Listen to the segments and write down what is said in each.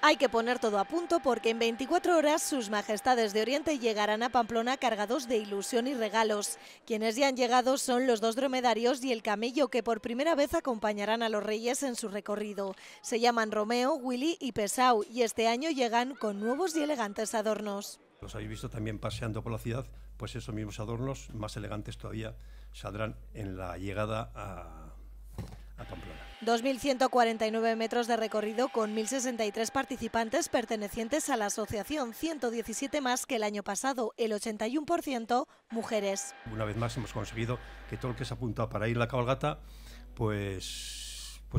Hay que poner todo a punto porque en 24 horas sus majestades de Oriente llegarán a Pamplona cargados de ilusión y regalos. Quienes ya han llegado son los 2 dromedarios y el camello que por primera vez acompañarán a los reyes en su recorrido. Se llaman Romeo, Willy y Pesau y este año llegan con nuevos y elegantes adornos. Los habéis visto también paseando por la ciudad, pues esos mismos adornos, más elegantes todavía, saldrán en la llegada a Pamplona. 2.149 metros de recorrido con 1.063 participantes pertenecientes a la asociación, 117 más que el año pasado, el 81% mujeres. Una vez más hemos conseguido que todo el que se apunta para ir a la cabalgata, pues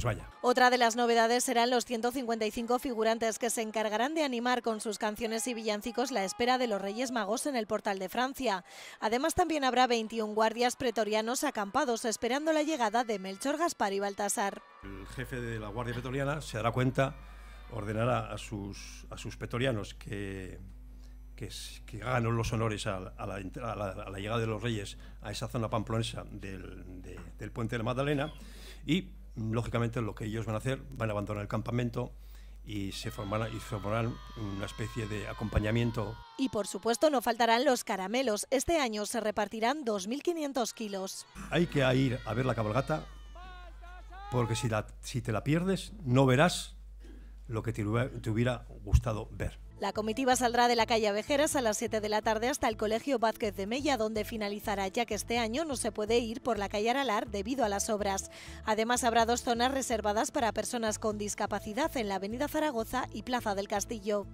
vaya. Otra de las novedades serán los 155 figurantes que se encargarán de animar con sus canciones y villancicos la espera de los Reyes Magos en el Portal de Francia. Además también habrá 21 guardias pretorianos acampados esperando la llegada de Melchor, Gaspar y Baltasar. El jefe de la Guardia Pretoriana se dará cuenta, ordenará a sus pretorianos que hagan los honores a la llegada de los Reyes a esa zona pamplonesa del Puente de la Magdalena y lógicamente lo que ellos van a hacer, van a abandonar el campamento y se formarán una especie de acompañamiento. Y por supuesto no faltarán los caramelos. Este año se repartirán 2.500 kilos. Hay que ir a ver la cabalgata porque si te la pierdes no verás lo que te hubiera gustado ver. La comitiva saldrá de la calle Avejeras a las 7 de la tarde hasta el Colegio Vázquez de Mella, donde finalizará, ya que este año no se puede ir por la calle Aralar debido a las obras. Además, habrá 2 zonas reservadas para personas con discapacidad en la Avenida Zaragoza y Plaza del Castillo.